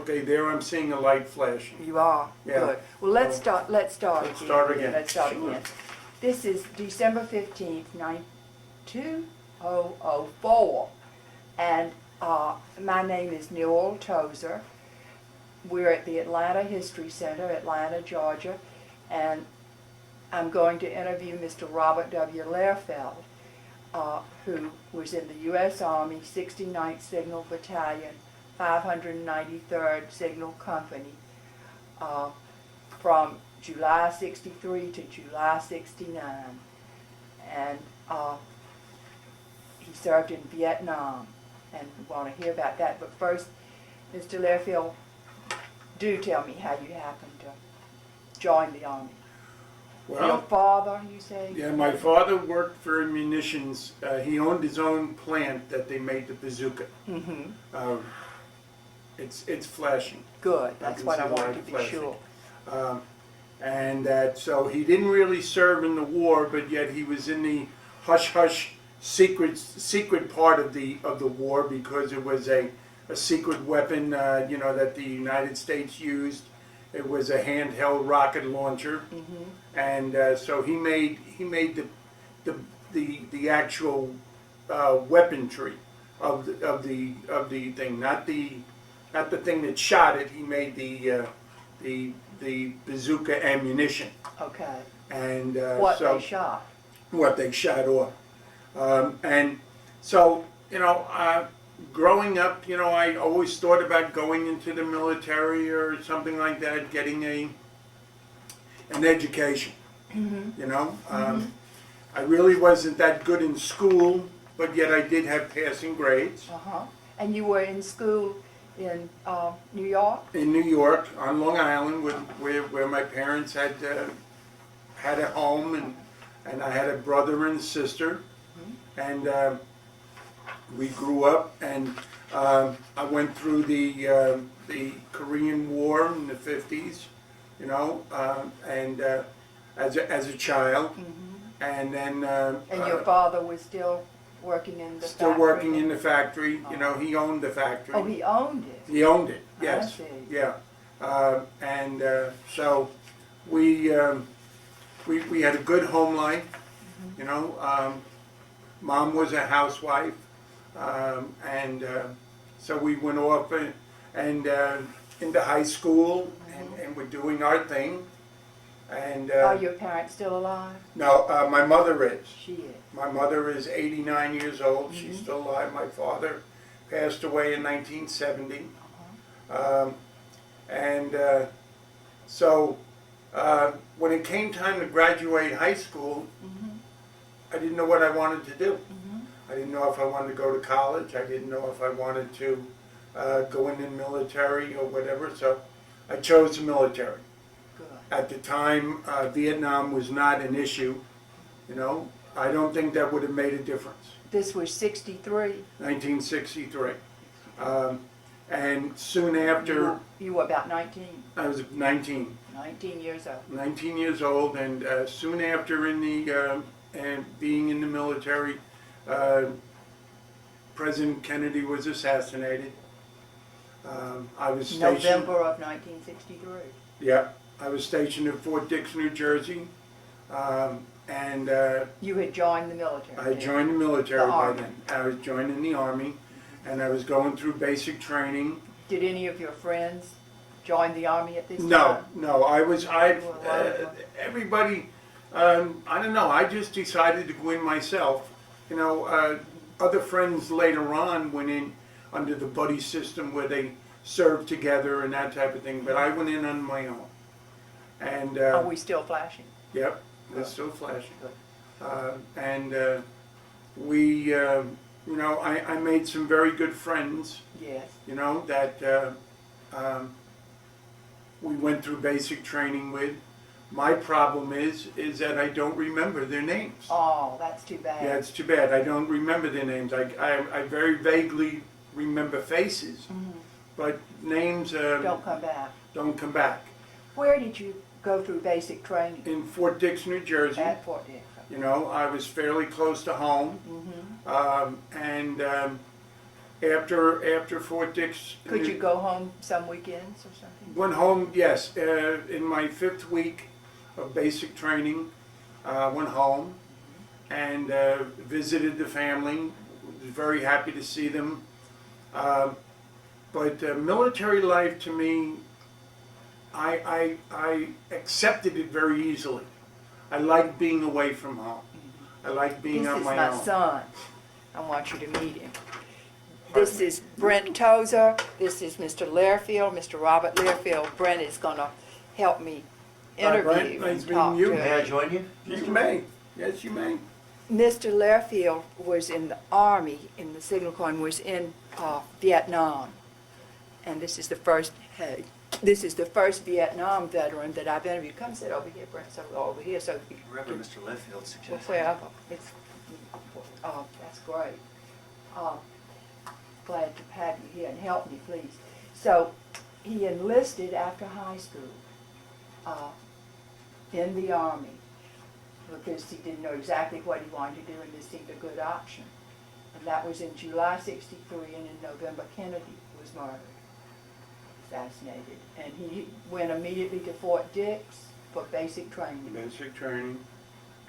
Okay, there I'm seeing a light flashing. You are? Yeah. Good. Well, let's So, start let's start again. Let's start Sure. again. This is December 15th, 2004. And my name is Newell Tozer. We're at the Atlanta History Center, Atlanta, Georgia. And I'm going to interview Mr. Robert W. Lehrfeld, who was in the U.S. Army, 69th Signal Battalion, 593rd Signal Company, from July 63 to July 69. And he served in Vietnam, and we want to hear about that. But first, Mr. Lehrfeld, do tell me how you happened to join the Army. Your Well, father, you say? yeah, my father worked for munitions. He owned his own plant that they made the bazooka. Mm-hmm. It's flashing. Good, that's can what see I the wanted light to be flashing. sure. And so he didn't really serve in the war, but yet he was in the hush-hush secret part of the war, because it was a secret weapon, that the United States used. It was a handheld rocket launcher, Mm-hmm. and so he made the actual weaponry of the thing, not the thing that shot it. He made the bazooka ammunition, Okay. and What so they shot? what they shot off. And so, growing up, I always thought about going into the military or something like that, getting an education. Mm-hmm. I really wasn't that good in school, but yet I did have passing grades. Uh-huh. And you were in school in New York? In New York, on Long Island, where my parents had a home, and I had a brother and sister, and we grew up, and I went through the Korean War in the 50s, and as a child, and then And your father was still working in the still factory? working in the factory. He owned the factory. Oh, he owned it? He owned it, I yes. see. Yeah. And so we had a good home life, Mom was a housewife, and so we went off and into high school, and we're doing our thing. And Are your parents still alive? no, my mother is. She is. My mother is 89 years old. She's still alive. My father passed away in 1970. So when it came time to graduate high school, I didn't know what I wanted to do. I didn't know if I wanted to go to college. I didn't know if I wanted to go in the military or whatever. So I chose the military. Good. At the time, Vietnam was not an issue. I don't think that would have made a difference. This was 63? 1963. And soon after, You were about 19? I was 19. 19 years old. 19 years old, and soon after and being in the military, President Kennedy was assassinated. I was stationed. November of 1963? Yeah, I was stationed at Fort Dix, New Jersey, and You had joined the military? I joined the military The by Army. then. I was joining the Army, and I was going through basic training. Did any of your friends join the Army at this No, time? no, everybody, I don't know, I just decided to go in myself. Other friends later on went in under the buddy system where they served together and that type of thing, but I went in on my own. And, Are we still flashing? yep, it's still flashing. Good. I made some very good friends, Yes. that we went through basic training with. My problem is that I don't remember their names. Oh, that's too bad. Yeah, it's too bad. I don't remember their names. I very vaguely remember faces, but names Don't come back. don't come back. Where did you go through basic training? In Fort Dix, New Jersey, At Fort Dix. I was fairly close to home, and After Fort Dix. Could you go home some weekends or something? Went home, yes. In my 5th week of basic training, went home and visited the family. Was very happy to see them. But military life to me, I accepted it very easily. I like being away from home. I like being on my own. This is my son. I want you to meet him. This is Brent Tozer. This is Mr. Lehrfeld, Mr. Robert Lehrfeld. Brent is going to help me Brent, interview nice and meeting talk you. to May I him. join you? You may. Yes, you may. Mr. Lehrfeld was in the Army, in the Signal Corps, and was in Vietnam. And this is the first, this is the first Vietnam veteran that I've interviewed. Come sit over here, Brent, so over here, so you Wherever can- Mr. Lehrfeld suggests. well, wherever. It's, that's great. Glad to have you here and help me, please. So, he enlisted after high school in the Army because he didn't know exactly what he wanted to do, and this seemed a good option. And that was in July '63, and in November Kennedy was murdered, assassinated. And he went immediately to Fort Dix for basic training. Basic training.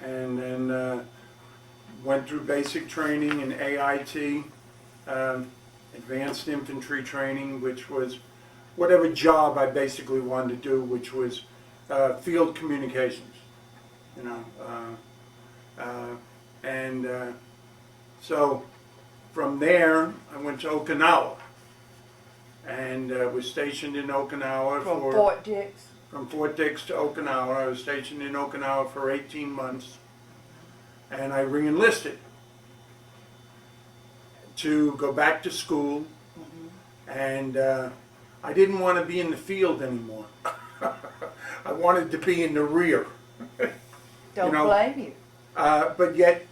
And then went through basic training in AIT, advanced infantry training, which was whatever job I basically wanted to do, which was field communications, you know. So from there, I went to Okinawa and was stationed in Okinawa From Fort Dix. From Fort Dix to Okinawa. I was stationed in Okinawa for 18 months, and I re-enlisted to go back to school, and I didn't want to be in the field anymore. I wanted to be in the rear. Don't know, blame you. But yet,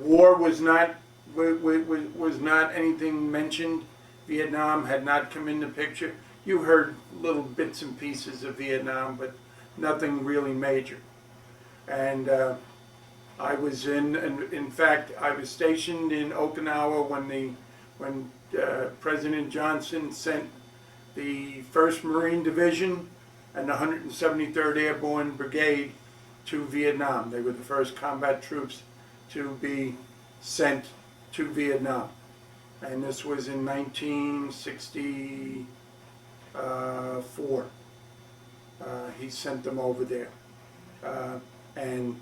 war was not anything mentioned. Vietnam had not come in the picture. You heard little bits and pieces of Vietnam, but nothing really major. And I was in fact, I was stationed in Okinawa when President Johnson sent the 1st Marine Division and the 173rd Airborne Brigade to Vietnam. They were the first combat troops to be sent to Vietnam. And this was in 1964. He sent them over there. And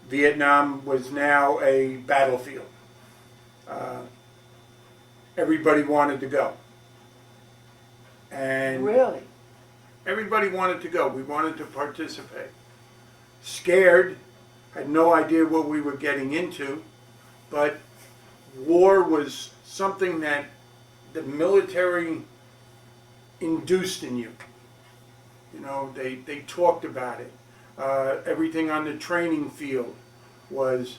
Vietnam was now a battlefield. Everybody wanted to go. And Really? everybody wanted to go. We wanted to participate. Scared, had no idea what we were getting into, but war was something that the military induced in you. You know, they talked about it. Everything on the training field was,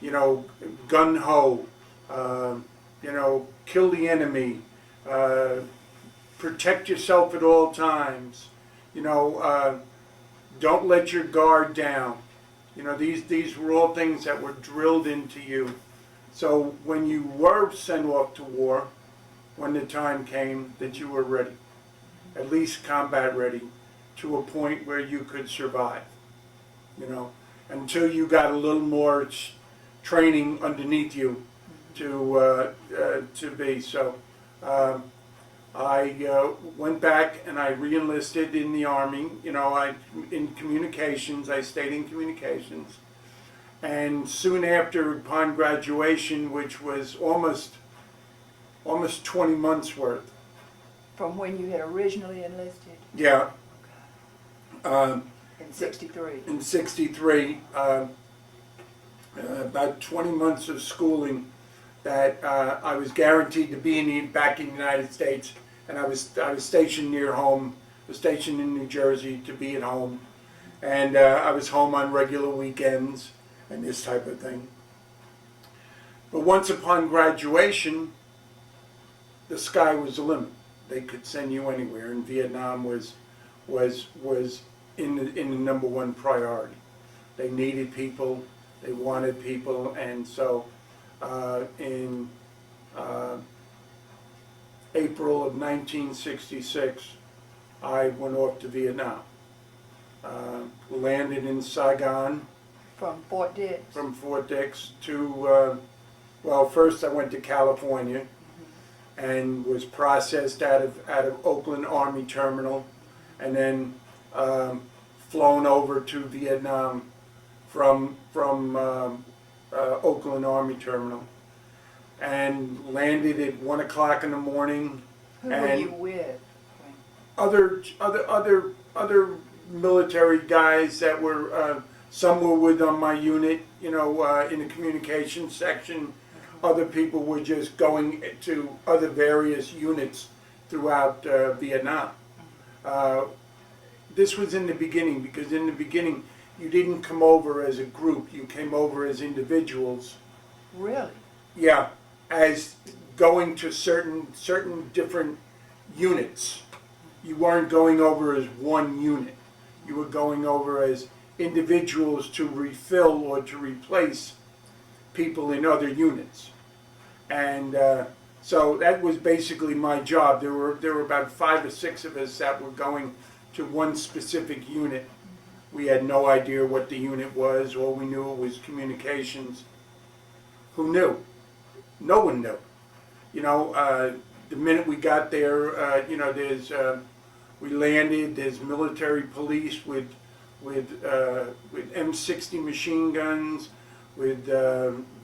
you know, gung-ho, you know, kill the enemy, protect yourself at all times, you know, don't let your guard down. You know, these were all things that were drilled into you. So when you were sent off to war, when the time came, that you were ready, at least combat ready, to a point where you could survive, you know, until you got a little more training underneath you to be. So I went back and I re-enlisted in the Army. You know, in communications, I stayed in communications. And soon after, upon graduation, which was almost 20 months worth. From when you had originally enlisted? Yeah. In '63? In '63, about 20 months of schooling that I was guaranteed to be back in the United States, and I was stationed near home. I was stationed in New Jersey to be at home, and I was home on regular weekends and this type of thing. But once upon graduation, the sky was the limit. They could send you anywhere, and Vietnam was in the #1 priority. They needed people, they wanted people, and so in April of 1966, I went off to Vietnam. Landed in Saigon. From Fort Dix. From Fort Dix to, well, first I went to California and was processed out of Oakland Army Terminal, and then flown over to Vietnam from Oakland Army Terminal, and landed at 1 o'clock in the morning. Who were and you with? Other military guys that were, some were with on my unit, you know, in the communications section. Other people were just going to other various units throughout Vietnam. This was in the beginning, because in the beginning you didn't come over as a group, you came over as individuals. Really? Yeah, as going to certain different units. You weren't going over as one unit. You were going over as individuals to refill or to replace people in other units. And so that was basically my job. There were about 5 or 6 of us that were going to one specific unit. We had no idea what the unit was. All we knew it was communications. Who knew? No one knew. You know, the minute we got there, you know, we landed. There's military police with M60 machine guns, with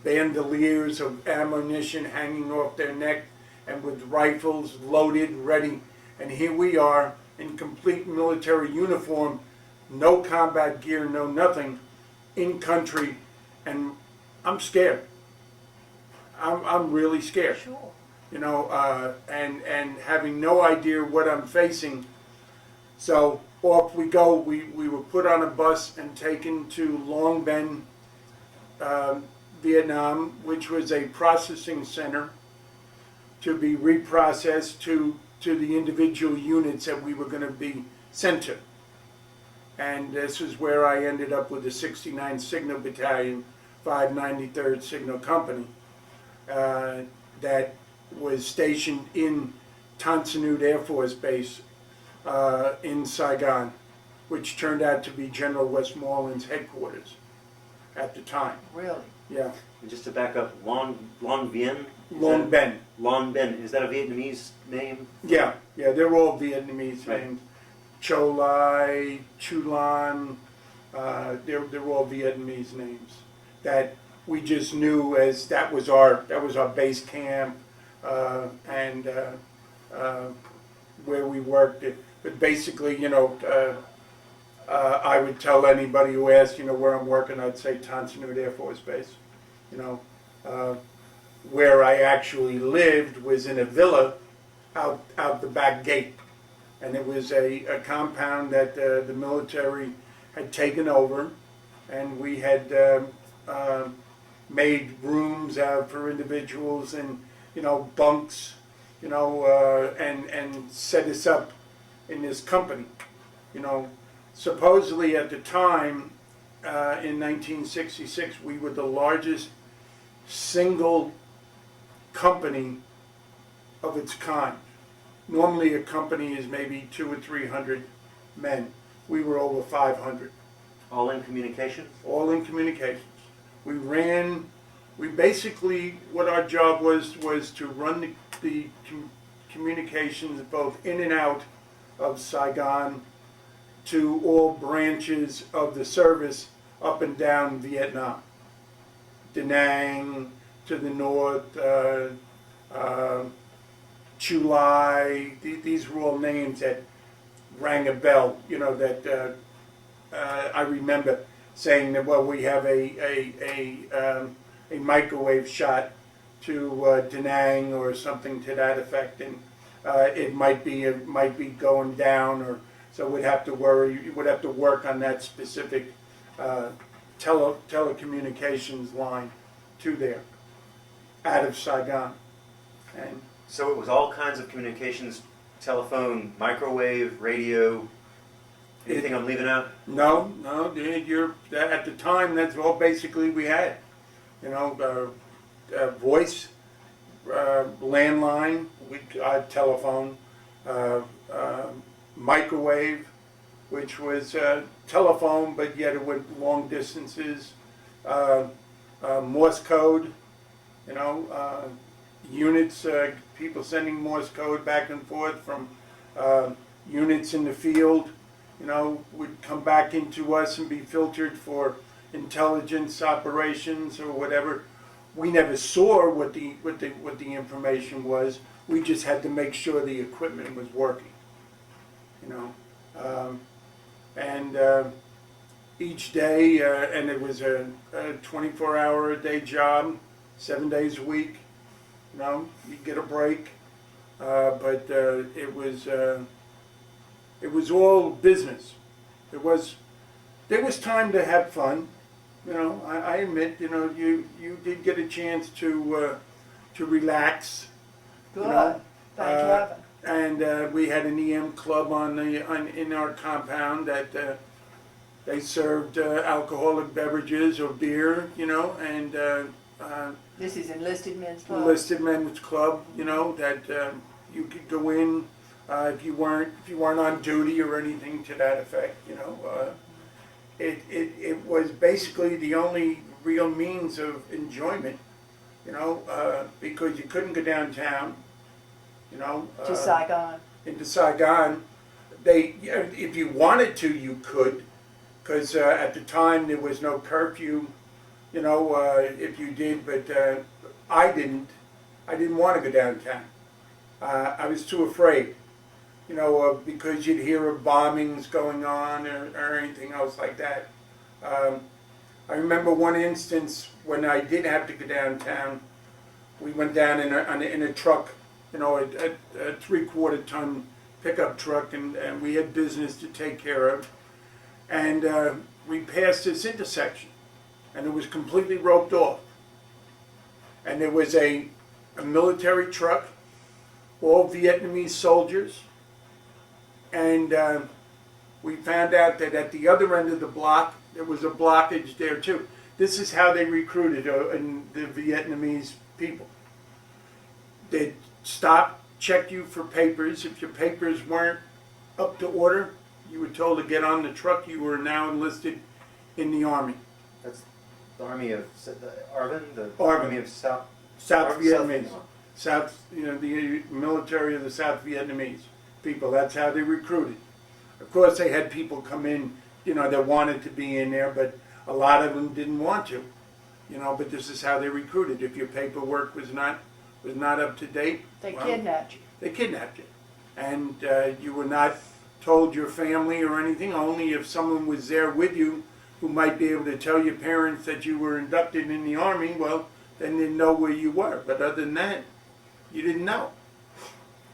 bandoliers of ammunition hanging off their neck, and with rifles loaded, ready. And here we are in complete military uniform, no combat gear, no nothing, in country, and I'm scared. I'm really scared. Sure. You know, and having no idea what I'm facing. So off we go. We were put on a bus and taken to Long Ben, Vietnam, which was a processing center to be reprocessed to the individual units that we were going to be sent to. And this is where I ended up with the 69th Signal Battalion, 593rd Signal Company, that was stationed in Tan Son Nhut Air Force Base in Saigon, which turned out to be General Westmoreland's headquarters at the time. Really? Yeah. And just to back up, Long Bien? Long Ben. Long Ben. Is that a Vietnamese name? Yeah, they're all Vietnamese names. Cho Lai, Chu Lan, they're all Vietnamese names that we just knew as that was our base camp, and where we worked. But basically, you know, I would tell anybody who asked, you know, where I'm working, I'd say Tan Son Nhut Air Force Base. You know, where I actually lived was in a villa out the back gate, and it was a compound that the military had taken over, and we had made rooms for individuals and, you know, bunks, you know, and set us up in this company. You know, supposedly at the time, in 1966, we were the largest single company of its kind. Normally a company is maybe 200 or 300 men. We were over 500. All in communication? All in communications. We basically, what our job was to run the communications both in and out of Saigon to all branches of the service up and down Vietnam. Da Nang to the north, Chu Lai, these were all names that rang a bell, you know, that I remember saying that, well, we have a microwave shot to Da Nang or something to that effect, and it might be going down, or so we'd have to work on that specific telecommunications line to there, out of Saigon. And so it was all kinds of communications, telephone, microwave, radio, anything I'm leaving out? No, at the time, that's all basically we had. You know, voice, landline, telephone, microwave, which was telephone, but yet it went long distances, Morse code, you know, units, people sending Morse code back and forth from units in the field, you know, would come back into us and be filtered for intelligence operations or whatever. We never saw what the information was. We just had to make sure the equipment was working, you know. Each day, and it was a 24-hour-a-day job, 7 days a week. You know, you get a break, but it was all business. There was time to have fun. You know, I admit, you know, you did get a chance to relax. Good. You know, Thank heaven. and we had an EM club in our compound that they served alcoholic beverages or beer, you know, and This is enlisted men's club. enlisted men's club, you know, that you could go in if you weren't on duty or anything to that effect, you know. It was basically the only real means of enjoyment, you know, because you couldn't go downtown, you know. To Saigon. Into Saigon. If you wanted to, you could, because at the time there was no curfew, you know, if you did, but I didn't want to go downtown. I was too afraid, you know, because you'd hear of bombings going on or anything else like that. I remember one instance when I did have to go downtown. We went down in a truck, you know, a 3/4 ton pickup truck, and we had business to take care of. And we passed this intersection, and it was completely roped off. And there was a military truck, all Vietnamese soldiers, and we found out that at the other end of the block, there was a blockage there too. This is how they recruited the Vietnamese people. They'd stop, check you for papers. If your papers weren't up to order, you were told to get on the truck. You were now enlisted in the Army. That's the Army of Arvin, the Arvin. Army of South Vietnamese. You know, the military of the South Vietnamese people. That's how they recruited. Of course, they had people come in, you know, that wanted to be in there, but a lot of them didn't want to, you know. But this is how they recruited. If your paperwork was not up to date, They kidnapped you. They kidnapped you, and you were not told your family or anything. Only if someone was there with you, who might be able to tell your parents that you were inducted in the Army. Well, then they know where you were. But other than that, you didn't know.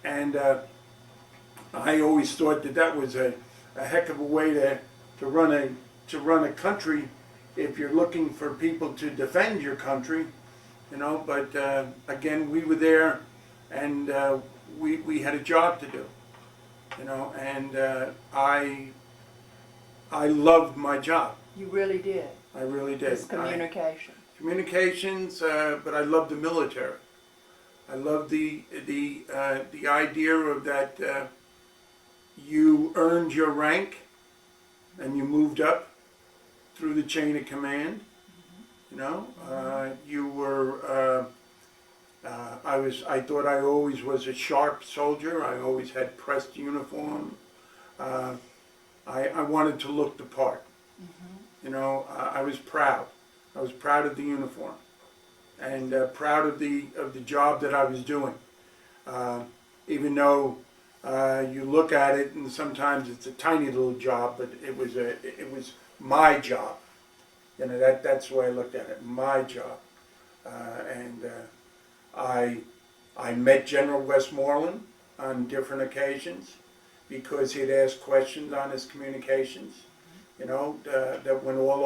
And I always thought that was a heck of a way to run a country if you're looking for people to defend your country, you know. But again, we were there, and we had a job to do, you know. And I loved my job. You really did. I really did. It's communication. Communications, but I loved the military. I loved the idea of that you earned your rank and you moved up through the chain of command. You know, you were. I thought I always was a sharp soldier. I always had pressed uniform. I wanted to look the part. You know, I was proud. I was proud of the uniform, and proud of the job that I was doing. Even though you look at it, and sometimes it's a tiny little job, but it was my job. You know, that's the way I looked at it. My job, and I met General Westmoreland on different occasions because he'd ask questions on his communications. You know, that went all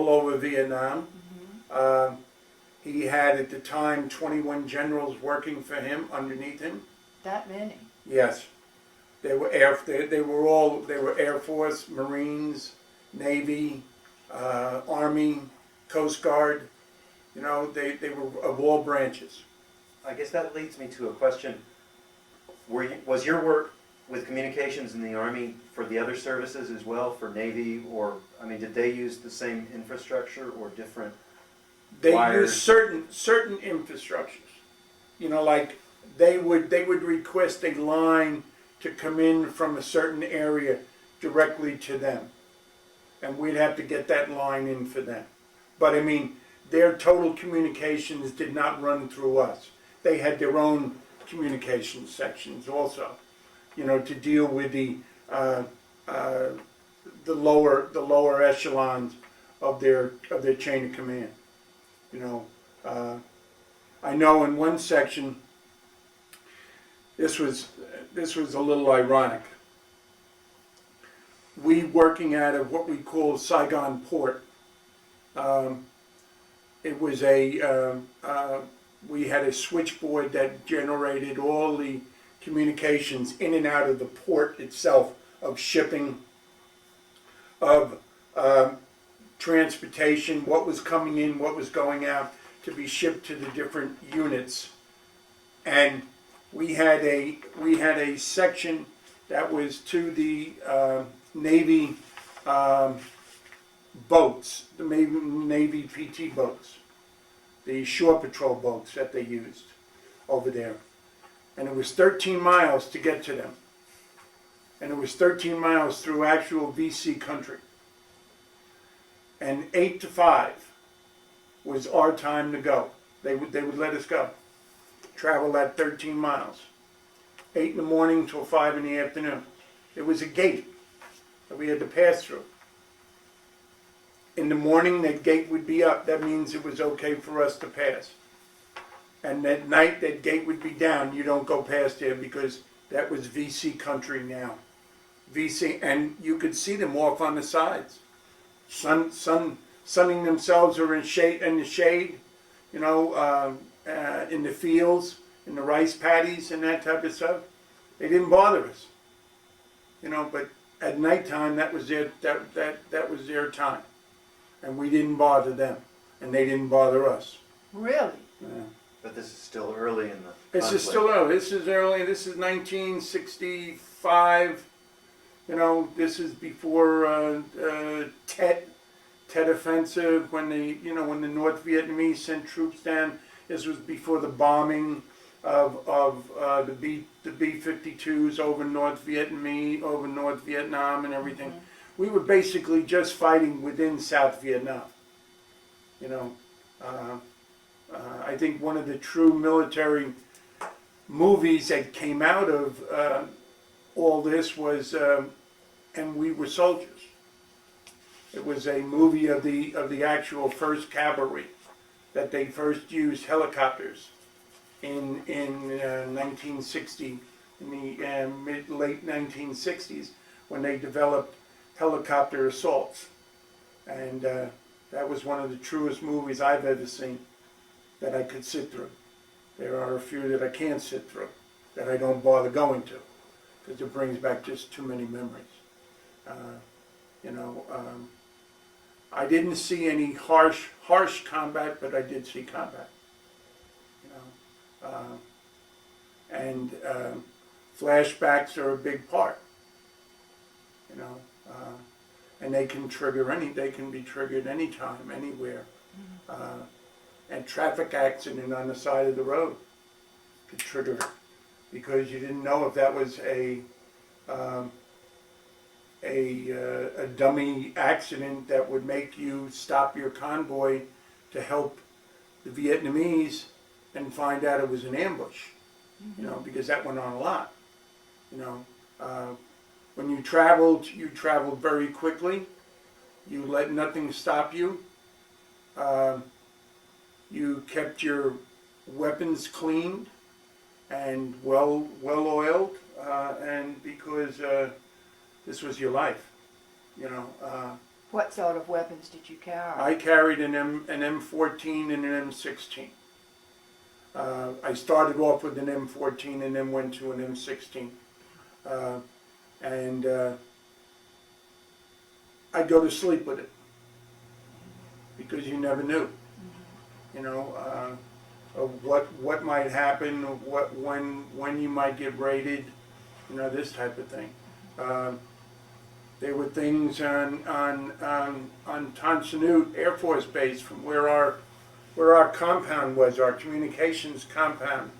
over Vietnam. He had at the time 21 generals working for him underneath him. That many. Yes, they were Air Force, Marines, Navy, Army, Coast Guard, You know, they were of all branches. I guess that leads me to a question. Was your work with communications in the Army for the other services as well, for Navy, or, I mean, did they use the same infrastructure or different? They Wires. use certain infrastructures. You know, like they would request a line to come in from a certain area directly to them, and we'd have to get that line in for them. But I mean, their total communications did not run through us. They had their own communications sections also, you know, to deal with the lower echelons of their chain of command. You know, I know in one section, this was a little ironic. We working out of what we call Saigon port. It was we had a switchboard that generated all the communications in and out of the port itself, of shipping, of transportation, what was coming in, what was going out to be shipped to the different units. And we had a section that was to the Navy boats, the Navy PT boats, the shore patrol boats that they used over there. And it was 13 miles to get to them. And it was 13 miles through actual VC country. And 8 to 5 was our time to go. They would let us go. Travel that 13 miles. 8 in the morning till 5 in the afternoon. It was a gate that we had to pass through. In the morning, that gate would be up. That means it was okay for us to pass. And at night, that gate would be down. You don't go past there because that was VC country now. VC, and you could see them off on the sides, sunning themselves or in the shade, you know, in the fields, in the rice paddies and that type of stuff. They didn't bother us, you know. But at nighttime, that was their time, and we didn't bother them, and they didn't bother us. Really? Yeah. But this is still early in the This conflict. is still early. This is early. This is 1965. You know, this is before Tet offensive, when the North Vietnamese sent troops down. This was before the bombing of the B-52s over North Vietnam and everything. Mm-hmm. We were basically just fighting within South Vietnam. You know, I think one of the true military movies that came out of all this was And We Were Soldiers. It was a movie of the actual 1st Cavalry, that they first used helicopters in 1960, in the late 1960s, when they developed helicopter assaults. And that was one of the truest movies I've ever seen that I could sit through. There are a few that I can't sit through, that I don't bother going to, because it brings back just too many memories. You know, I didn't see any harsh combat, but I did see combat. You know, and flashbacks are a big part. You know, and they can be triggered anytime, anywhere. And traffic accident on the side of the road could trigger it, because you didn't know if that was a dummy accident that would make you stop your convoy to help the Vietnamese and find out it was an ambush. Mm-hmm. You know, because that went on a lot. You know, when you traveled very quickly. You let nothing stop you. You kept your weapons cleaned and well oiled, and because this was your life, you know. What sort of weapons did you carry? I carried an M14 and an M16. I started off with an M14 and then went to an M16, and I'd go to sleep with it, because you never knew. you know, of what might happen, when you might get raided, you know, this type of thing. There were things on Tonsanute Air Force Base from where our compound was, our communications compound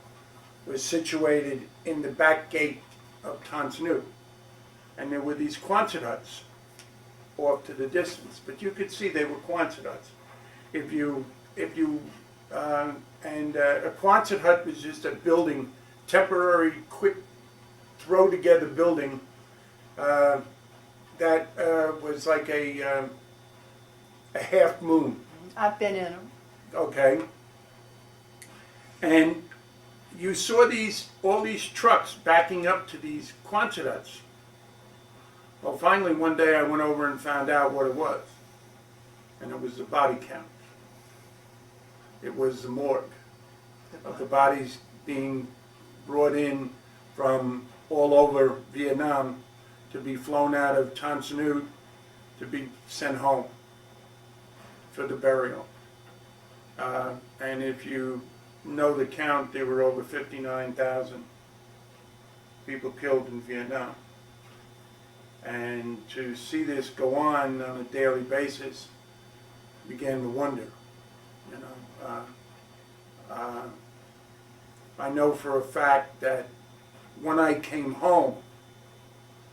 was situated in the back gate of Tonsanute. And there were these Quonset huts off to the distance, but you could see they were Quonset huts. A Quonset hut was just a building, temporary, quick, throw together building that was like a half moon. I've been in them. Okay. And you saw all these trucks backing up to these Quonset huts. Well, finally one day I went over and found out what it was. And it was the body count. It was the morgue of the bodies being brought in from all over Vietnam to be flown out of Tonsanute to be sent home for the burial. And if you know the count, there were over 59,000 people killed in Vietnam. And to see this go on a daily basis, began to wonder, you know. I know for a fact that when I came home,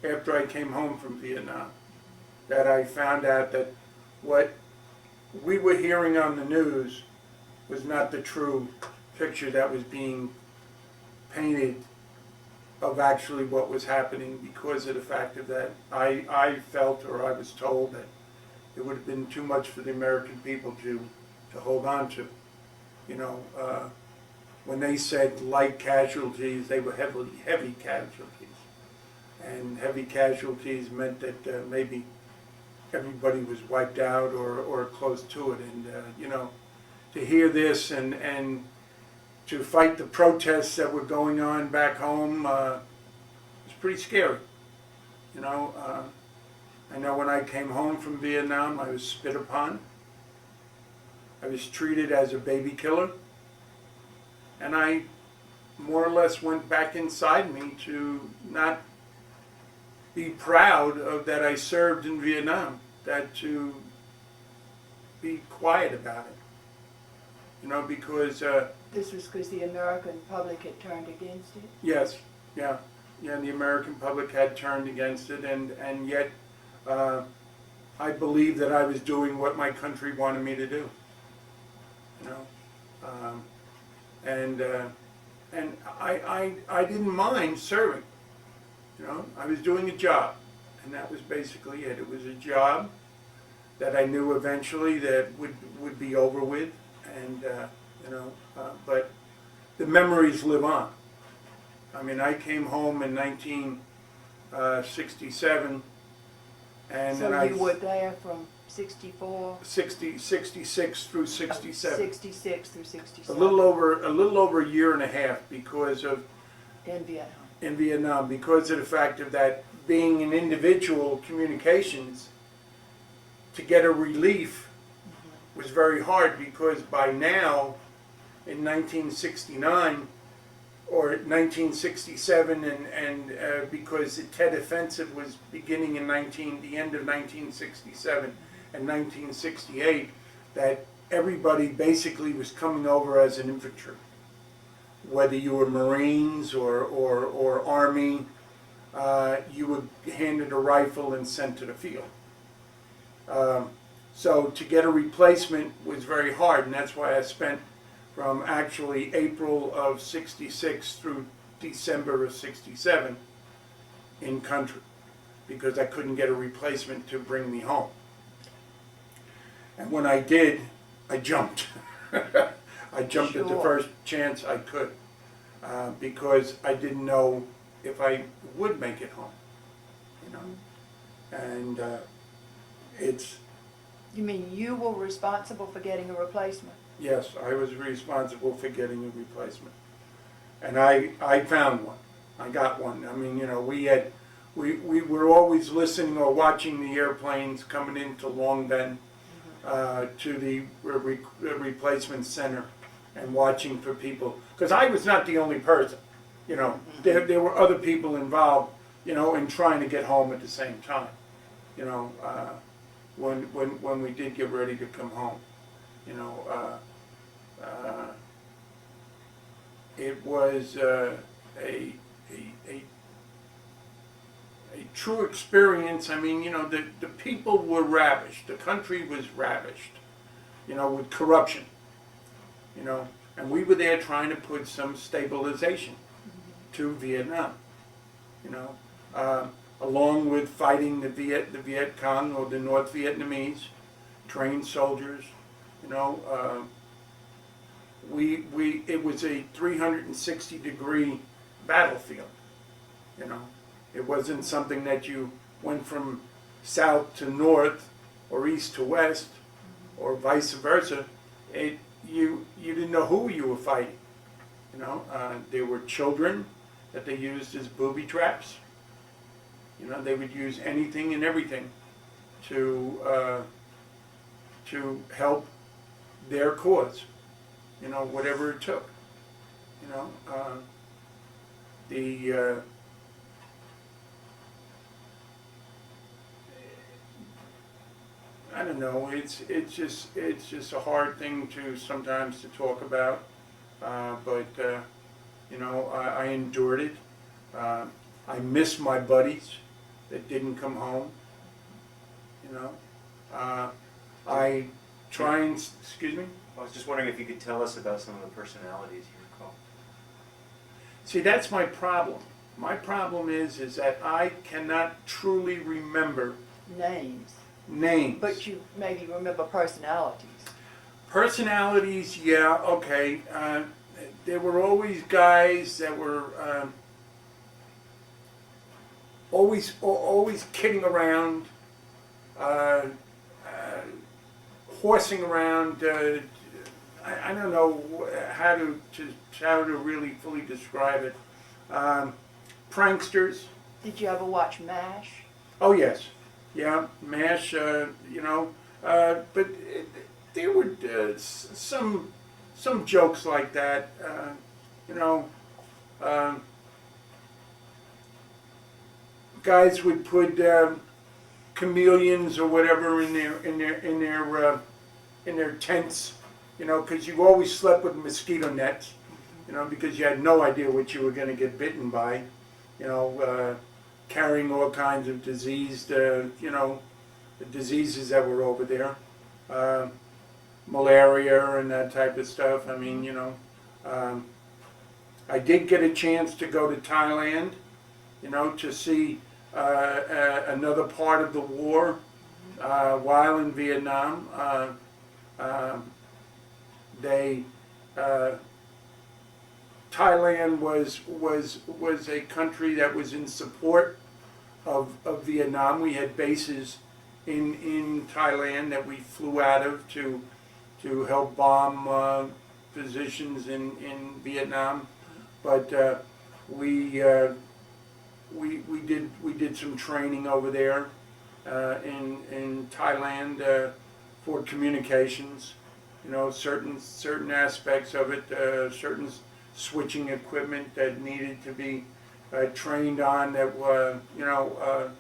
after I came home from Vietnam, that I found out that what we were hearing on the news was not the true picture that was being painted of actually what was happening, because of the fact of that I felt, or I was told, that it would have been too much for the American people to hold on to. You know, when they said light casualties, they were heavy casualties. And heavy casualties meant that maybe everybody was wiped out or close to it. And, you know, to hear this and to fight the protests that were going on back home was pretty scary. You know, I know when I came home from Vietnam, I was spit upon. I was treated as a baby killer. And I more or less went back inside me to not be proud of that I served in Vietnam, that to be quiet about it. You know, because... This was because the American public had turned against it? Yes, yeah. Yeah, the American public had turned against it, and yet I believed that I was doing what my country wanted me to do. You know? And I didn't mind serving. You know, I was doing a job, and that was basically it. It was a job that I knew eventually that would be over with, and you know, but the memories live on. I mean, I came home in 1967, and so then you were there from 66 through 67. 66 through 67. A little over a year and a half because of in Vietnam, because of the fact of that being in individual communications, to get a relief was very hard, because by now, in 1969 or 1967, and because the Tet Offensive was beginning in the end of 1967 and 1968, that everybody basically was coming over as an infantry. Whether you were Marines or Army, you were handed a rifle and sent to the field. So to get a replacement was very hard, and that's why I spent from actually April of 66 through December of 67 in country, because I couldn't get a replacement to bring me home. And when I did, I jumped. I jumped at the first chance I could, because I didn't know if I would make it home, you know. And it's... You mean you were responsible for getting a replacement? Yes, I was responsible for getting a replacement. And I found one. I got one. I mean, you know, we were always listening or watching the airplanes coming into Long Bend. to the replacement center and watching for people. Because I was not the only person, you know. There were other people involved, you know, in trying to get home at the same time, you know, when we did get ready to come home, you know. It was a true experience. I mean, you know, the people were ravished. The country was ravished, you know, with corruption, you know, and we were there trying to put some stabilization to Vietnam, you know, along with fighting the Viet Cong or the North Vietnamese, trained soldiers, you know. It was a 360-degree battlefield, you know. It wasn't something that you went from south to north or east to west or vice versa. You didn't know who you were fighting, you know. There were children that they used as booby traps. You know, they would use anything and everything to help their cause. You know, whatever it took. You know, I don't know. It's just a hard thing to sometimes to talk about. But you know, I endured it. I miss my buddies that didn't come home. You know, I try and excuse me. I was just wondering if you could tell us about some of the personalities you recall. See, that's my problem. My problem is that I cannot truly remember Names. names. But you maybe remember personalities. Personalities, yeah, okay. There were always guys that were always kidding around, horsing around. I don't know how to really fully describe it. Pranksters. Did you ever watch MASH? Oh yes, yeah, MASH. You know, but there were some jokes like that. You know, guys would put chameleons or whatever in their tents. You know, because you always slept with mosquito nets, you know, because you had no idea what you were going to get bitten by, you know, carrying all kinds of diseased, you know, the diseases that were over there, malaria and that type of stuff. I mean, you know, I did get a chance to go to Thailand, you know, to see another part of the war while in Vietnam. Thailand was a country that was in support of Vietnam. We had bases in Thailand that we flew out of to help bomb positions in Vietnam, but we did some training over there in Thailand for communications. You know, certain aspects of it, certain switching equipment that needed to be trained on. That you know,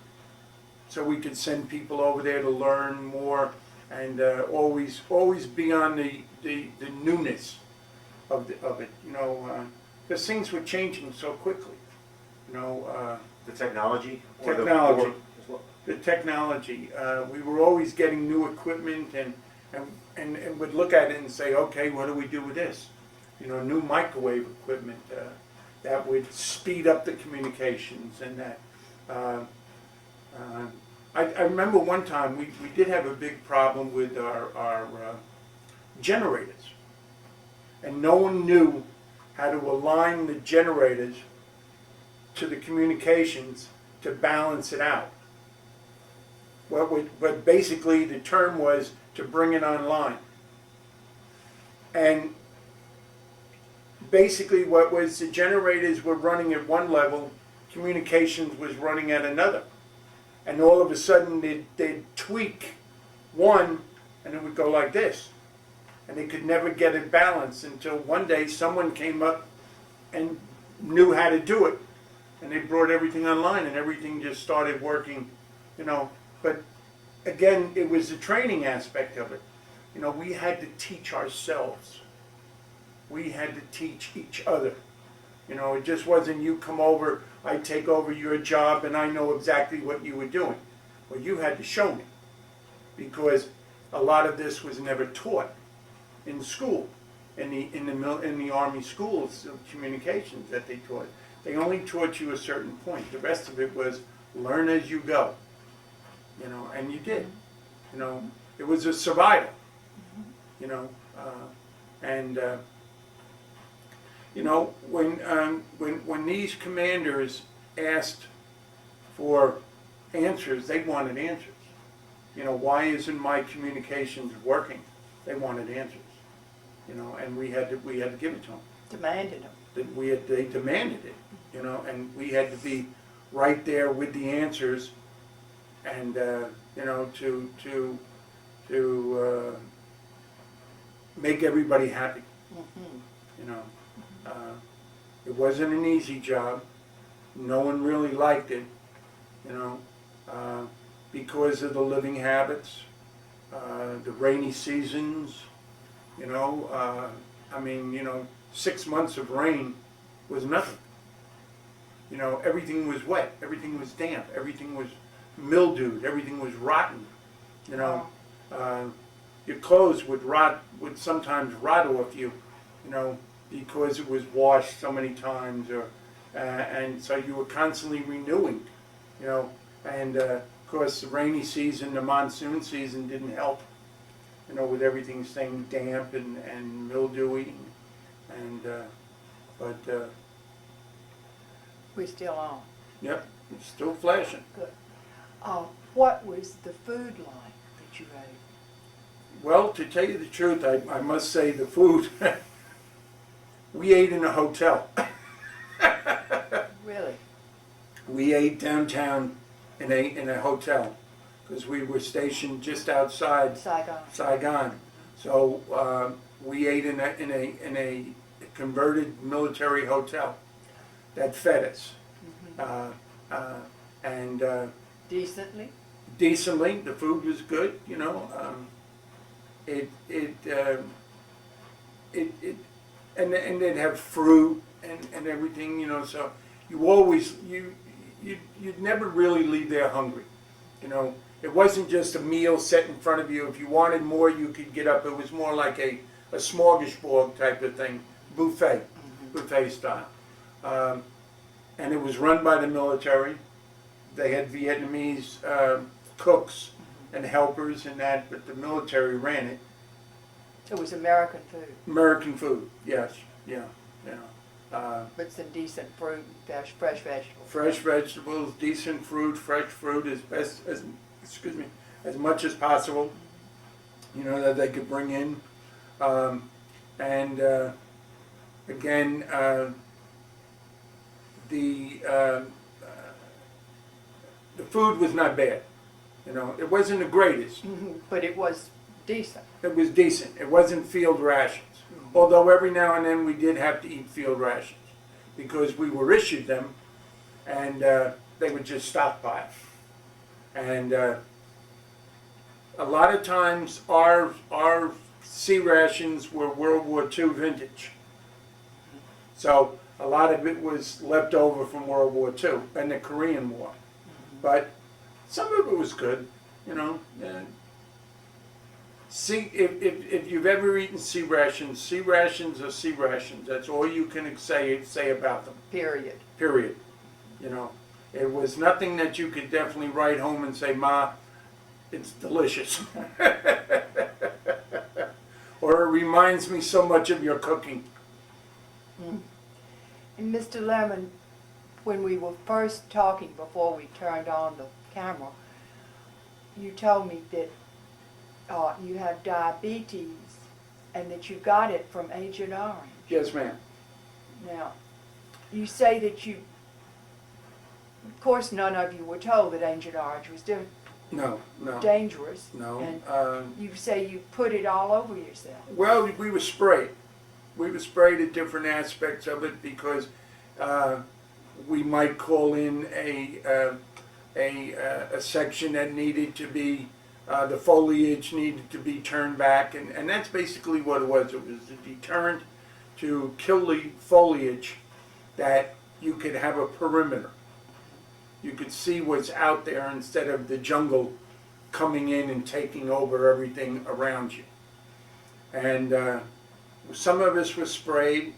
so we could send people over there to learn more, and always be on the newness of it. You know, because things were changing so quickly. You know, The technology? Or technology. The war as well? The technology. We were always getting new equipment and would look at it and say, okay, what do we do with this? You know, new microwave equipment that would speed up the communications and that. I remember one time we did have a big problem with our generators. And no one knew how to align the generators to the communications to balance it out. But basically the term was to bring it online. And basically what was the generators were running at one level, communications was running at another. And all of a sudden they'd tweak one and it would go like this. And they could never get it balanced until one day someone came up and knew how to do it. And they brought everything online and everything just started working, you know. But again, it was the training aspect of it. You know, we had to teach ourselves. We had to teach each other. You know, it just wasn't you come over, I take over your job and I know exactly what you were doing. Well, you had to show me, because a lot of this was never taught in school, in the Army schools of communications that they taught. They only taught you a certain point. The rest of it was learn as you go. You know, and you did. You know, it was a survival. You know, you know, when these commanders asked for answers, they wanted answers. You know, why isn't my communications working? They wanted answers. You know, and we had to give it to them. Demanded them. They demanded it. You know, and we had to be right there with the answers, and you know, to make everybody happy. You know, it wasn't an easy job. No one really liked it. You know, because of the living habits, the rainy seasons. You know, I mean, you know, 6 months of rain was nothing. You know, everything was wet, everything was damp, everything was mildewed, everything was rotten. You know, your clothes would sometimes rot off you, you know, because it was washed so many times, or and so you were constantly renewing, you know, and of course the rainy season, the monsoon season didn't help, you know, with everything staying damp and mildewy, and but We're still on. yep, it's still flashing. Good. What was the food like that you ate? Well, to tell you the truth, I must say the food, we ate in a hotel. Really? We ate downtown in a hotel, because we were stationed just outside Saigon. So we ate in a converted military hotel that fed us, and Decently? decently. The food was good, you know. And they'd have fruit and everything, you know. So you always you'd never really leave there hungry, you know. It wasn't just a meal set in front of you. If you wanted more, you could get up. It was more like a smorgasbord type of thing, buffet style. And it was run by the military. They had Vietnamese cooks and helpers and that, but the military ran it. It was American food. American food, yes, yeah. But some decent fruit, fresh vegetables. Fresh vegetables, decent fruit, fresh fruit as much as possible, you know, that they could bring in. And again, the food was not bad. You know, it wasn't the greatest. But it was decent. It was decent. It wasn't field rations. Although every now and then we did have to eat field rations, because we were issued them, and they would just stockpile. And a lot of times our sea rations were World War II vintage. So a lot of it was left over from World War II and the Korean War. But some of it was good, you know. See, if you've ever eaten sea rations are sea rations. That's all you can say about them. Period. Period. You know, it was nothing that you could definitely write home and say, "Ma, it's delicious," or "It reminds me so much of your cooking." And Mr. Lemon, when we were first talking before we turned on the camera, you told me that you have diabetes and that you got it from Agent Orange. Yes, ma'am. Now, you say that of course none of you were told that Agent Orange was doing No, no, dangerous. no. And you say you put it all over yourself. Well, we were sprayed. We were sprayed at different aspects of it because we might call in a section that needed to be, the foliage needed to be turned back, and that's basically what it was. It was a deterrent to kill the foliage that you could have a perimeter. You could see what's out there instead of the jungle coming in and taking over everything around you. And some of us were sprayed.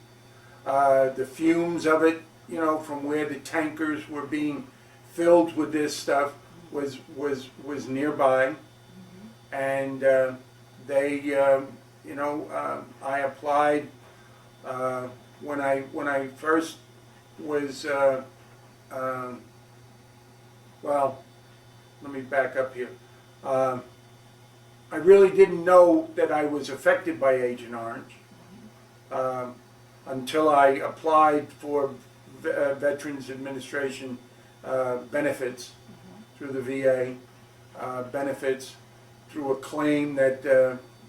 The fumes of it, you know, from where the tankers were being filled with this stuff was nearby. And they, you know, I applied when I first was, well, let me back up here. I really didn't know that I was affected by Agent Orange until I applied for Veterans Administration benefits through the VA, benefits through a claim that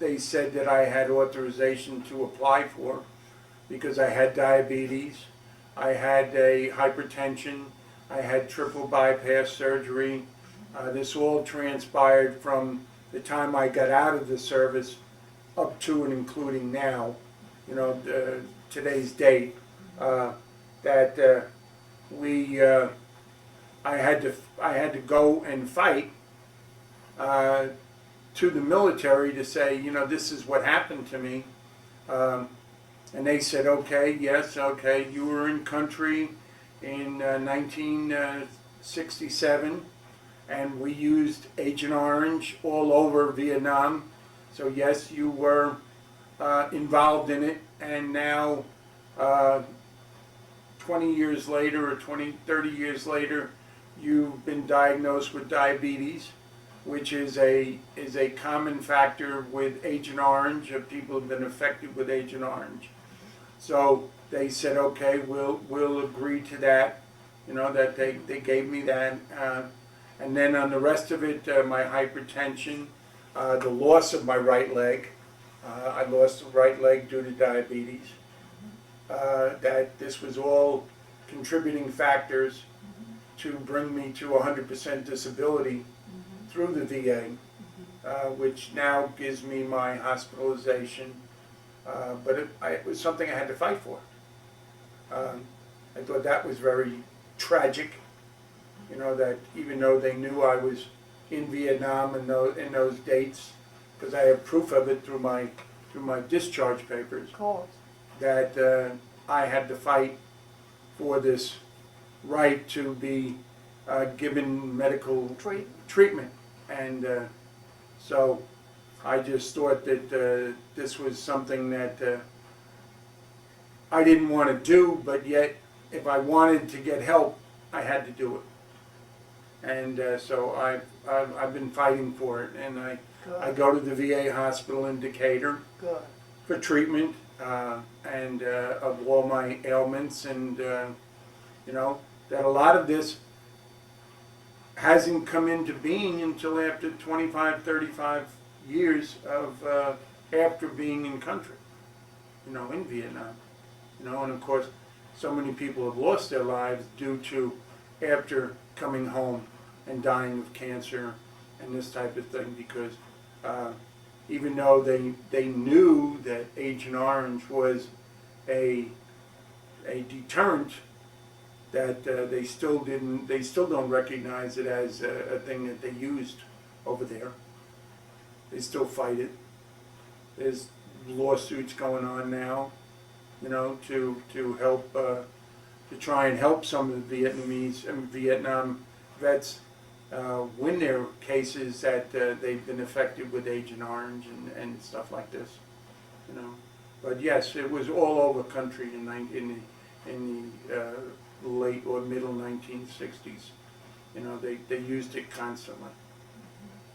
they said that I had authorization to apply for because I had diabetes, I had a hypertension, I had triple bypass surgery. This all transpired from the time I got out of the service up to and including now, you know, today's date, that I had to go and fight to the military to say, you know, this is what happened to me. And they said, okay, yes, okay, you were in country in 1967, and we used Agent Orange all over Vietnam. So yes, you were involved in it, and now 20 years later, or 30 years later, you've been diagnosed with diabetes, which is a common factor with Agent Orange. People have been affected with Agent Orange. So they said, okay, we'll agree to that. You know, that they gave me that. And then on the rest of it, my hypertension, the loss of my right leg. I lost the right leg due to diabetes. That this was all contributing factors to bring me to 100% disability through the VA, which now gives me my hospitalization. But it was something I had to fight for. I thought that was very tragic, you know, that even though they knew I was in Vietnam in those dates, because I have proof of it through my discharge papers, Of course. that I had to fight for this right to be given medical treatment. And so I just thought that this was something that I didn't want to do, but yet if I wanted to get help, I had to do it. And so I've been fighting for it, and I go to the VA hospital in Decatur for treatment and of all my ailments, and you know, that a lot of this hasn't come into being until after 25, 35 years of after being in country, you know, in Vietnam. You know, and of course, so many people have lost their lives due to after coming home and dying of cancer and this type of thing, because even though they knew that Agent Orange was a deterrent, that they still don't recognize it as a thing that they used over there. They still fight it. There's lawsuits going on now, you know, to help to try and help some of the Vietnam vets win their cases that they've been affected with Agent Orange and stuff like this, you know. But yes, it was all over country in the late or middle 1960s. You know, they used it constantly,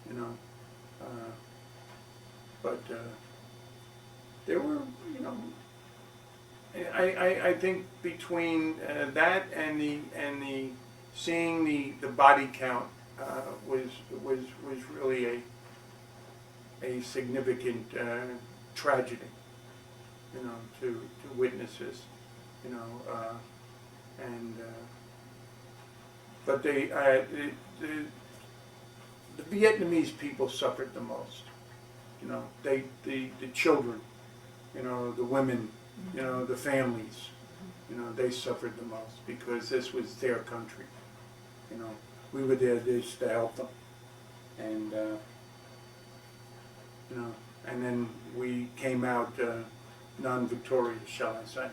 you know. But there were, you know, I think between that and the seeing the body count was really a significant tragedy, you know, to witnesses, you know, and but the Vietnamese people suffered the most, you know, the children, you know, the women, you know, the families, you know, they suffered the most because this was their country, you know. We were there just to help them, and you know, and then we came out non-victorious, shall I say.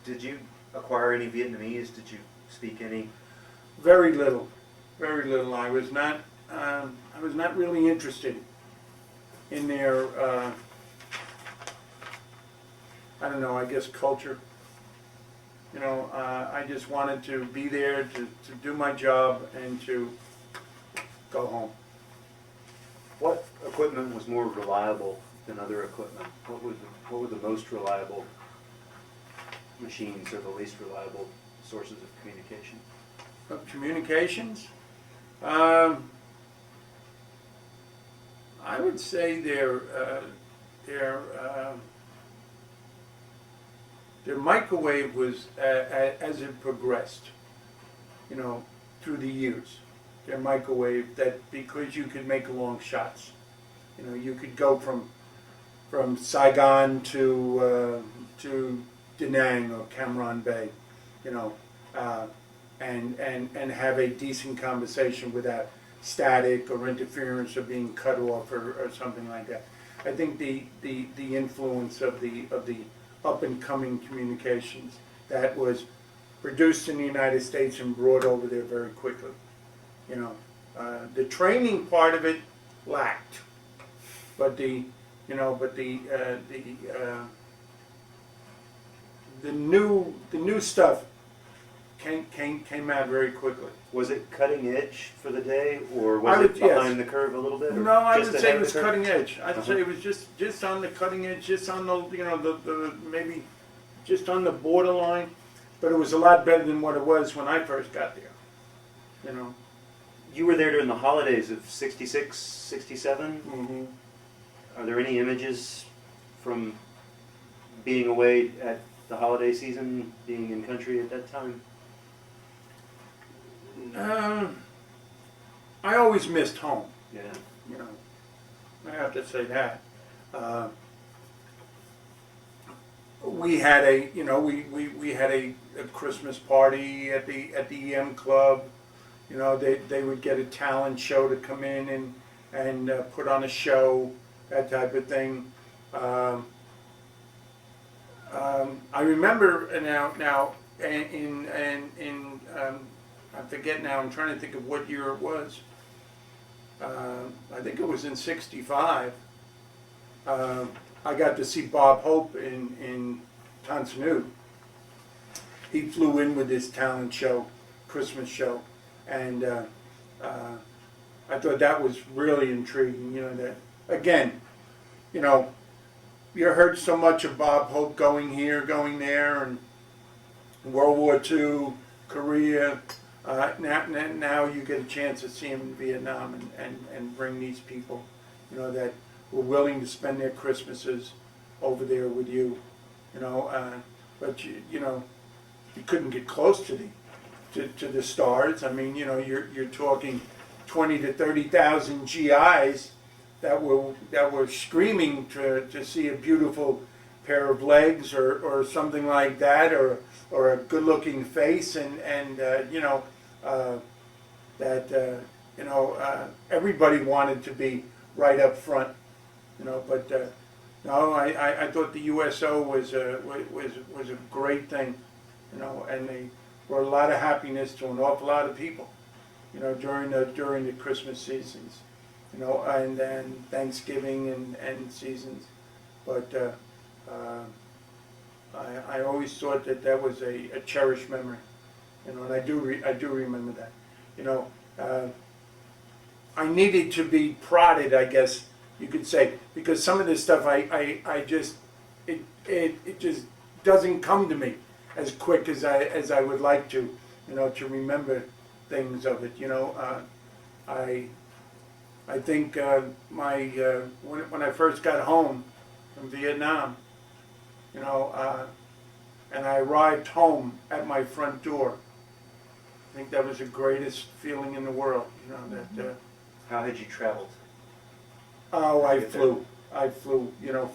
Did you acquire any Vietnamese? Did you speak any? Very little, very little. I was not really interested in their, I don't know, I guess culture. You know, I just wanted to be there to do my job and to go home. What equipment was more reliable than other equipment? What were the most reliable machines or the least reliable sources of communication? Of communications, I would say their microwave was, as it progressed, you know, through the years, their microwave, that because you could make long shots, you know, you could go from Saigon to Da Nang or Cam Ranh Bay, you know, and have a decent conversation without static or interference or being cut off or something like that. I think the influence of the up and coming communications that was produced in the United States and brought over there very quickly. You know, the training part of it lacked, but the new stuff came out very quickly. Was it cutting edge for the day, or I was it would- yes. behind the curve a little bit? Or No, I just would say ahead it of was the curve? cutting edge. I'd say it was just on the cutting edge, just on the, you know, the maybe just on the borderline, but it was a lot better than what it was when I first got there. You know. You were there during the holidays of '66, '67. Mm-hmm. Are there any images from being away at the holiday season, being in country at that time? I always missed home. Yeah. You know, I have to say that. We had we had a Christmas party at the EM Club. You know, they would get a talent show to come in and put on a show, that type of thing. I remember now in I forget now. I'm trying to think of what year it was. I think it was in '65. I got to see Bob Hope in Tanzania. He flew in with his talent show, Christmas show, and I thought that was really intriguing. You know, that again, you know, you heard so much of Bob Hope going here, going there, and World War II, Korea. Now you get a chance to see him in Vietnam and bring these people, you know, that were willing to spend their Christmases over there with you, you know. But you know, you couldn't get close to the stars. I mean, you know, you're talking 20 to 30,000 GIs that were screaming to see a beautiful pair of legs or something like that, or a good-looking face, and you know, everybody wanted to be right up front, you know. But no, I thought the USO was a great thing, you know, and they brought a lot of happiness to an awful lot of people, you know, during the Christmas seasons, you know, and then Thanksgiving and seasons. But I always thought that was a cherished memory, you know, and I do remember that, you know. I needed to be prodded, I guess you could say, because some of this stuff I just it just doesn't come to me as quick as I would like to, you know, to remember things of it, you know. I think when I first got home from Vietnam, you know, and I arrived home at my front door, I think that was the greatest feeling in the world. You know that. How had you traveled? Oh, I flew. You know,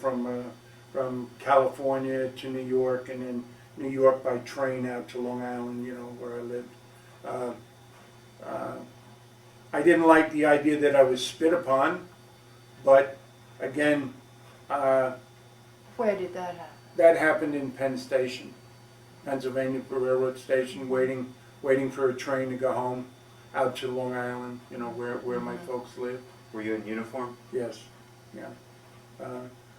from California to New York, and then New York by train out to Long Island. You know, where I lived. I didn't like the idea that I was spit upon, but again, Where did that happen? that happened in Penn Station, Pennsylvania Railroad Station, waiting for a train to go home out to Long Island. You know, where my folks live. Were you in uniform? Yes, yeah.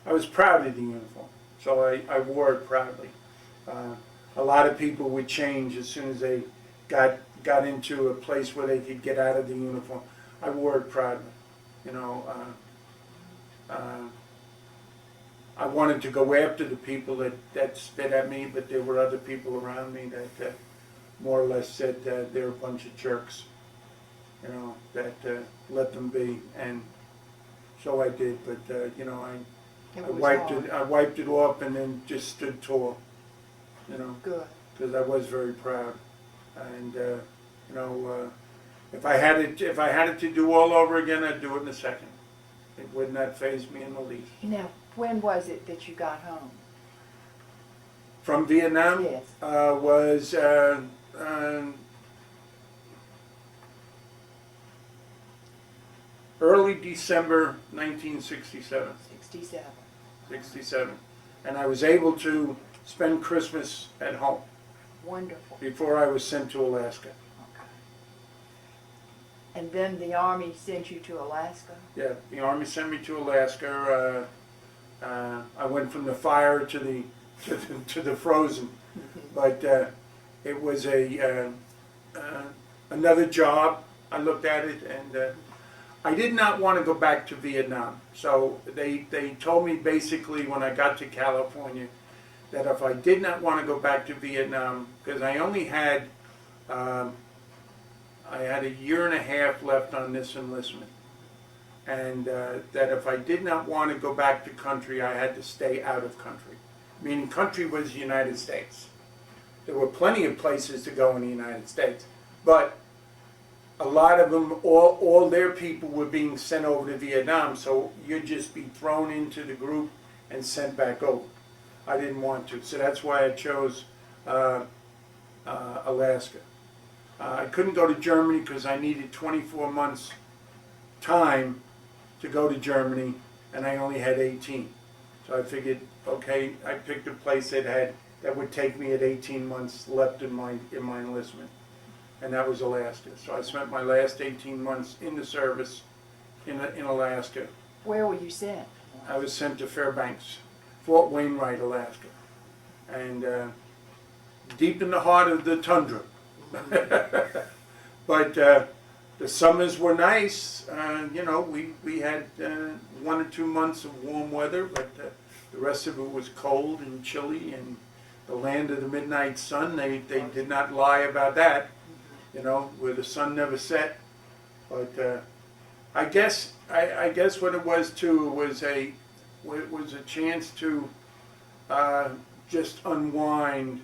I was proud of the uniform, so I wore it proudly. A lot of people would change as soon as they got into a place where they could get out of the uniform. I wore it proudly. You know, I wanted to go after the people that spit at me, but there were other people around me that more or less said they're a bunch of jerks. You know, that let them be, and so I did. But you know, I wiped it off, and then just stood tall. You know, Good. because I was very proud, and you know, if I had it to do all over again, I'd do it in a second. It would not faze me in the least. Now, when was it that you got home? From Vietnam, Yes. Was early December 1967. 67. 67, and I was able to spend Christmas at home Wonderful. before I was sent to Alaska. Okay. And then the Army sent you to Alaska? Yeah, the Army sent me to Alaska. I went from the fire to the frozen, but it was another job. I looked at it, and I did not want to go back to Vietnam. So they told me basically when I got to California that if I did not want to go back to Vietnam, because I only had I had a year and a half left on this enlistment, and that if I did not want to go back to country, I had to stay out of country. Meaning country was the United States. There were plenty of places to go in the United States, but a lot of them, all their people were being sent over to Vietnam, so you'd just be thrown into the group and sent back over. I didn't want to, so that's why I chose Alaska. I couldn't go to Germany because I needed 24 months time to go to Germany, and I only had 18. So I figured, okay, I picked a place that would take me at 18 months left in my enlistment, and that was Alaska. So I spent my last 18 months in the service in Alaska. Where were you sent? I was sent to Fairbanks, Fort Wainwright, Alaska, and deep in the heart of the tundra. But the summers were nice. You know, we had 1 or 2 months of warm weather, but the rest of it was cold and chilly, and the land of the midnight sun. They did not lie about that. You know, where the sun never set. But I guess what it was too was a chance to just unwind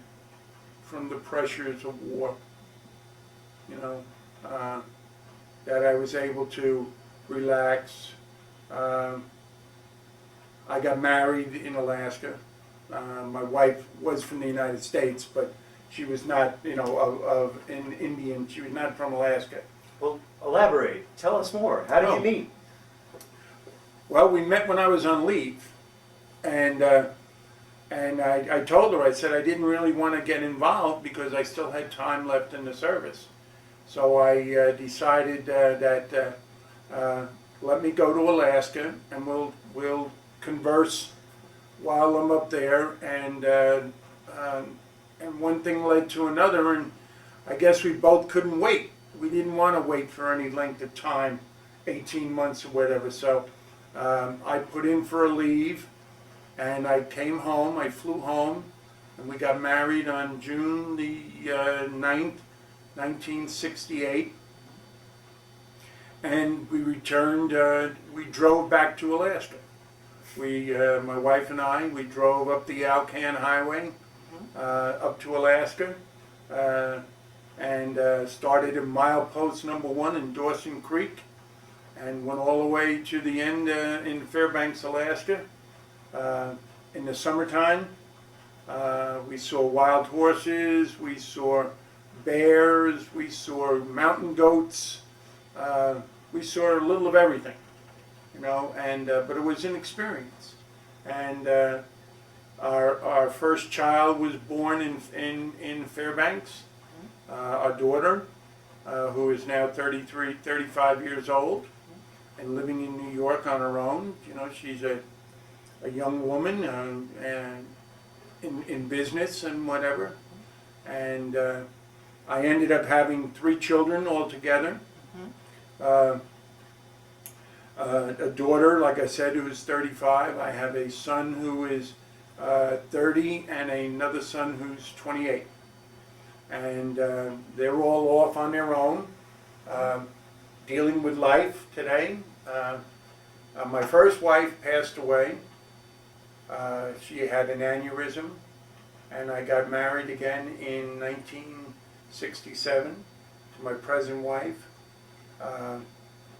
from the pressures of war. You know, that I was able to relax. I got married in Alaska. My wife was from the United States, but she was not, you know, of an Indian. She was not from Alaska. Well, elaborate. Tell us more. How did you meet? Well, we met when I was on leave, and I told her, I said I didn't really want to get involved because I still had time left in the service. So I decided that let me go to Alaska, and we'll converse while I'm up there, and one thing led to another, and I guess we both couldn't wait. We didn't want to wait for any length of time, 18 months or whatever. So I put in for a leave, and I came home. I flew home, and we got married on June the 9th, 1968. and we returned, we drove back to Alaska. My wife and I, we drove up the Alcan Highway up to Alaska and started at milepost number 1 in Dawson Creek and went all the way to the end in Fairbanks, Alaska. In the summertime, we saw wild horses, we saw bears, we saw mountain goats, we saw a little of everything, you know, and but it was an experience. And our first child was born in Fairbanks, our daughter, who is now 35 years old and living in New York on her own. You know, she's a young woman and in business and whatever. And I ended up having 3 children altogether. A daughter, like I said, who is 35. I have a son who is 30 and another son who's 28. And they're all off on their own, dealing with life today. My first wife passed away. She had an aneurysm, and I got married again in 1967 to my present wife.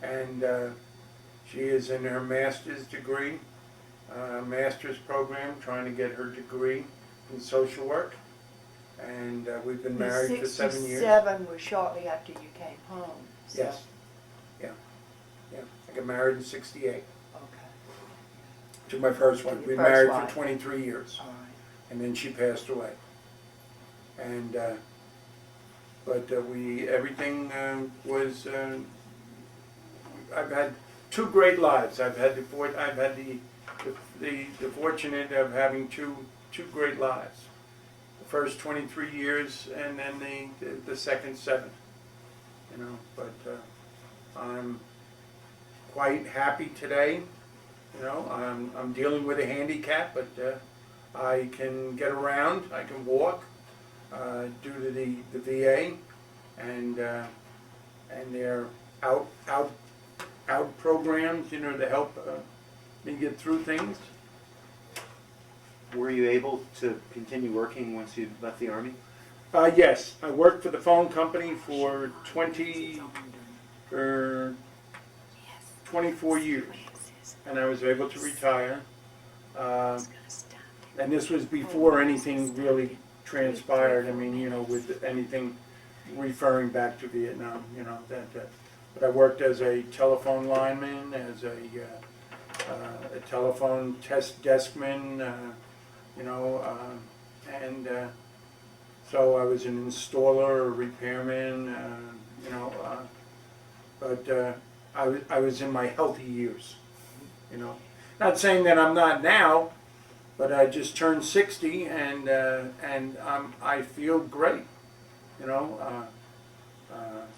And she is in her master's degree, master's program, trying to get her degree in social work. And we've been married for 7 years. 67 was shortly after you came home. So. Yes. Yeah. I got married in 68 Okay. to my first wife. Your We've been first married wife. for 23 years. All right. And then she passed away. And but everything was. I've had 2 great lives. I've had the fortunate of having two great lives. The first 23 years, and then the second 7. You know, but I'm quite happy today. You know, I'm dealing with a handicap, but I can get around. I can walk due to the VA and their out programs, you know, to help me get through things. Were you able to continue working once you left the Army? Yes, I worked for the phone company for 24 years, and I was able to retire. And this was before anything really transpired. I mean, you know, with anything referring back to Vietnam, you know, but I worked as a telephone lineman, as a telephone deskman, you know, and so I was an installer, a repairman, you know, but I was in my healthy years, you know. Not saying that I'm not now, but I just turned 60, and I feel great, you know.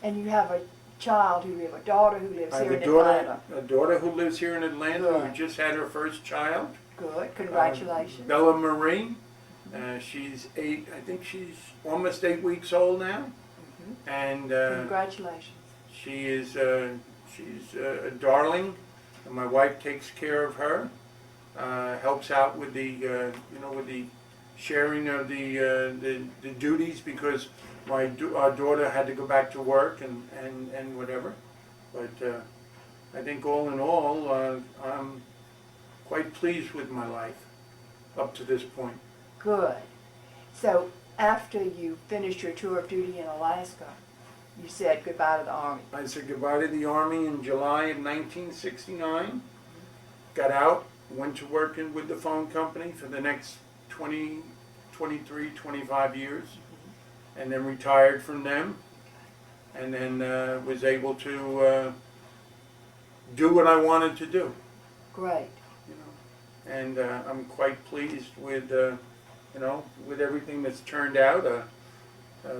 And you have a child a daughter who lives I have here in Atlanta. a daughter who lives here in Atlanta who Good. just had her first child. Good, congratulations. Bella Marie. She's 8. I think she's almost 8 weeks old now, and Congratulations. she is she's a darling. And my wife takes care of her, helps out with the you know, with the sharing of the duties, because our daughter had to go back to work and whatever. But I think all in all, I'm quite pleased with my life up to this point. Good. So after you finished your tour of duty in Alaska, you said goodbye to the Army. I said goodbye to the Army in July of 1969. Got out, went to work with the phone company for the next 20, 23, 25 years, and then retired from them, and then was able to do what I wanted to do. Great. You know, and I'm quite pleased with you know, with everything that's turned out.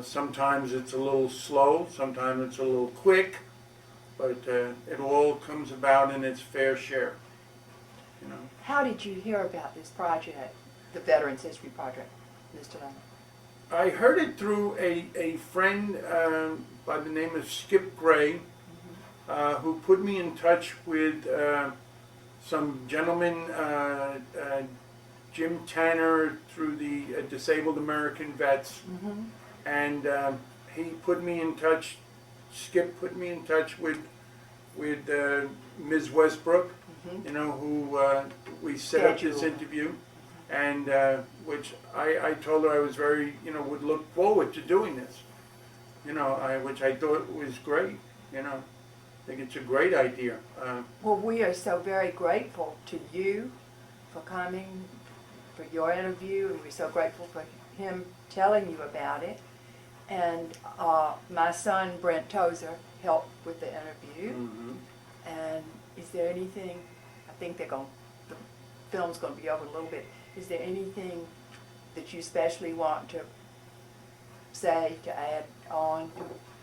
Sometimes it's a little slow, sometimes it's a little quick, but it all comes about in its fair share. You know. How did you hear about this project, the Veterans History Project, Mr. Lemon? I heard it through a friend by the name of Skip Gray, who put me in touch with some gentleman, Jim Tanner, through the Disabled American Vets, and he put me in touch. Skip put me in touch with Ms. Westbrook, you know, who we set up this interview, and which I told her I was very, you know, would look forward to doing this, you know, which I thought was great, you know. I think it's a great idea. Well, we are so very grateful to you for coming for your interview, and we're so grateful for him telling you about it. And my son, Brent Tozer, helped with the interview. And is there anything, I think the film's going to be over a little bit, is there anything that you especially want to say, to add on?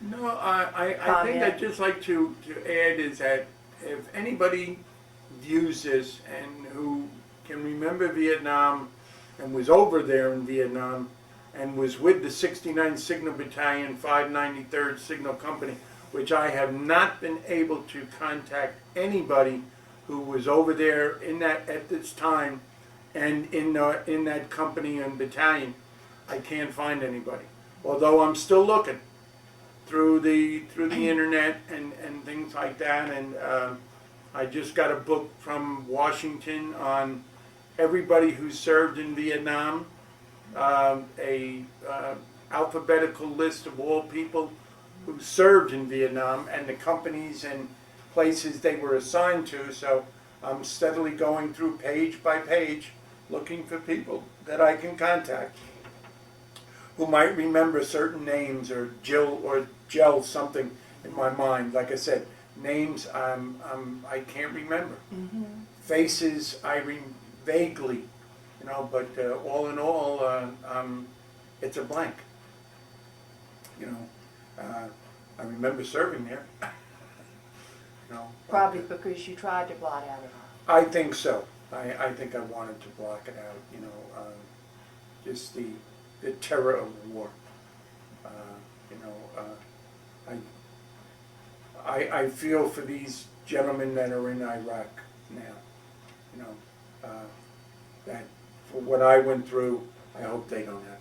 No, I think I'd just like to add is that if anybody views this and who can remember Vietnam and was over there in Vietnam and was with the 69th Signal Battalion, 593rd Signal Company, which I have not been able to contact anybody who was over there in that at this time and in that company and battalion. I can't find anybody, although I'm still looking through the internet and things like that. And I just got a book from Washington on everybody who served in Vietnam, a alphabetical list of all people who served in Vietnam and the companies and places they were assigned to. So I'm steadily going through page by page looking for people that I can contact who might remember certain names or gel something in my mind. Like I said, names I can't remember. Faces vaguely, you know, but all in all, it's a blank. You know, I remember serving there. You know, Probably because you tried to blot out it all. I think so. I think I wanted to block it out. You know, just the terror of war. You know, I feel for these gentlemen that are in Iraq now. You know, that for what I went through, I hope they don't have to